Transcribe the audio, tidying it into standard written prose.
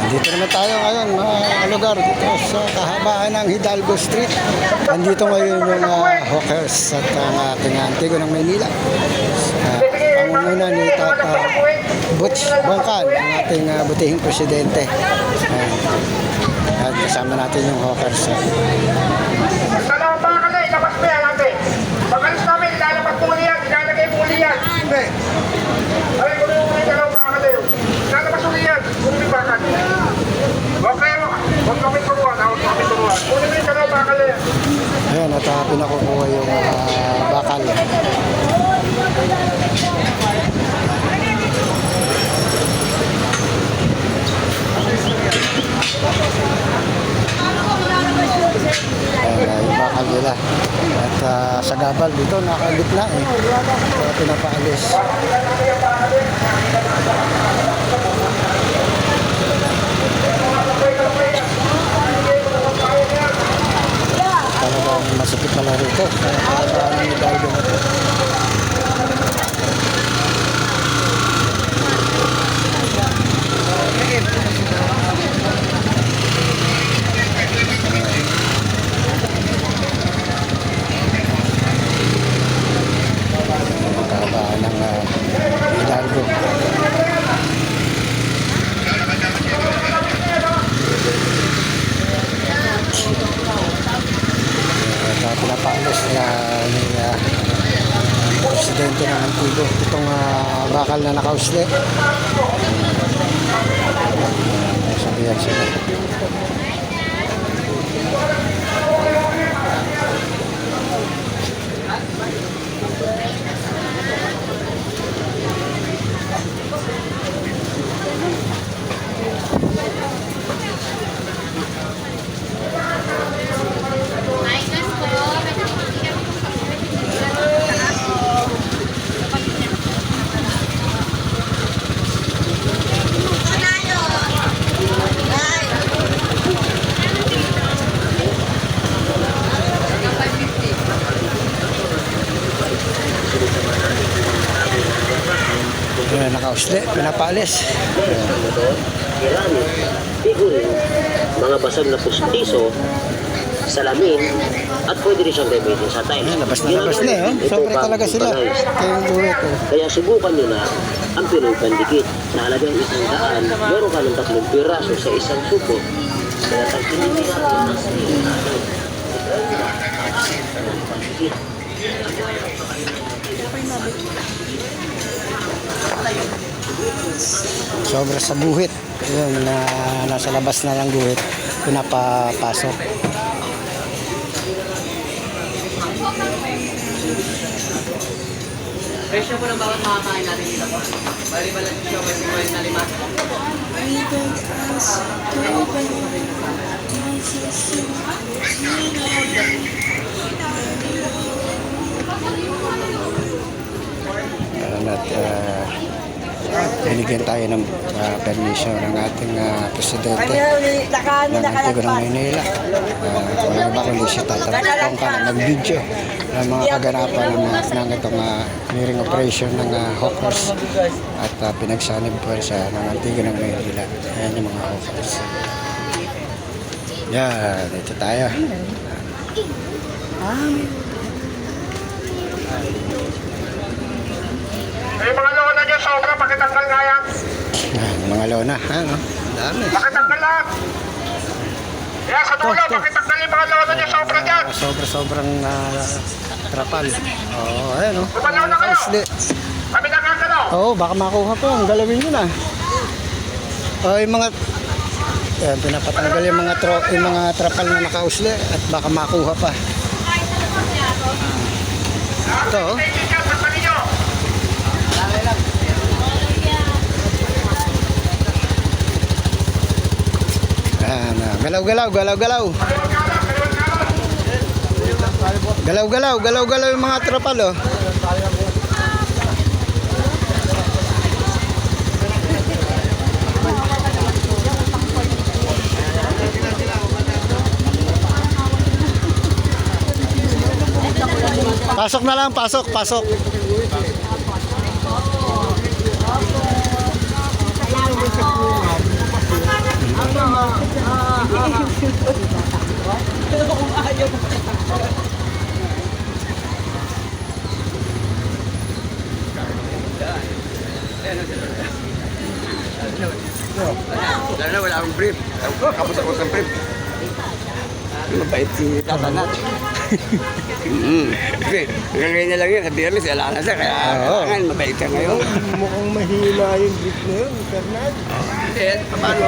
Dito naman tayo ngayon mga lugar dito sa kahabaan ng Hidalgo Street. Andito ngayon yung hawkers at ang ating Antigua ng Maynila. Pangunguna ni Tata Butch Bangkan, ang ating butihing presidente. At kasama natin yung hawkers. Dalawang bakal na, ilabas mo yan natin. Pag-alis namin, ilalabas mo yan, ilalagay mo yan. Hindi. Ay, kung yung dalawang bakal na yun. Ilalabas mo yan, kung yung bakal. Huwag kami turuan, huwag kami turuan. Kung yung dalawang bakal na yan. Ayan, at pinakukuha yung bakal. Yung bakal nila. At sa gabal dito, nakagitna eh. Kaya pinapaalis. Talagang masakit na lang rito. Kaya may dahil na ito. Magkabaan ng Hidalgo. At pinapalos na ni presidente ng Antigua itong bakal na nakausli. Sabihan sila. Nakausli, pinapaalis. Figurin, mga basag na pustiso, salamin, at pwede rin siyang gamitin sa tiles. Labas na labas na eh. Sobre talaga sila. Kaya subukan nyo na ang Pinoy Pandikit. Na halagang 100, meron ka ng 3 piraso sa isang suko. Kaya tagpinin nyo ang sobra sa guhit yun na nasa labas na lang guhit pinapapasok. Presyo po ng bawat makakain natin dito po. Bali ba lang siya na 5. Binigyan tayo ng permission ng ating presidente ng Antigua ng Maynila. Walang iba kundi si Tata Bangkan na nag-video ng mga kaganapan ng itong clearing operation ng hawkers at pinagsanib po siya ng Antigua ng Maynila. Ayan yung mga hawkers. Yan, dito tayo. Ay, mga lona dyan, sobra, pakitanggal nga yan. Mga lona, ano? Dami. Pakitanggal lahat. Yan, sa dulo, pakitanggal yung mga lona dyan, sobra dyan. Sobrang trapal. Oo, ayan o. Lumalaw na kayo. Kami nakakalaw. Oo, baka makuha po. Ang galawin nyo na. Yung mga pinapatanggal yung mga trapal na nakausli at baka makuha pa. Ito oh. Galaw-galaw, galaw-galaw. Galaw-galaw, galaw-galaw yung mga trapal oh. Pasok na lang, pasok, pasok. Wala akong brief. Kapos ako sa brief. Mabait si Tatanat. Kasi, hanggang na lang yun. Sabi namin, wala na siya. Kaya, kailangan, mabait ka ngayon. Mukhang mahina yung brief na yun, Fernand. Hindi, paano?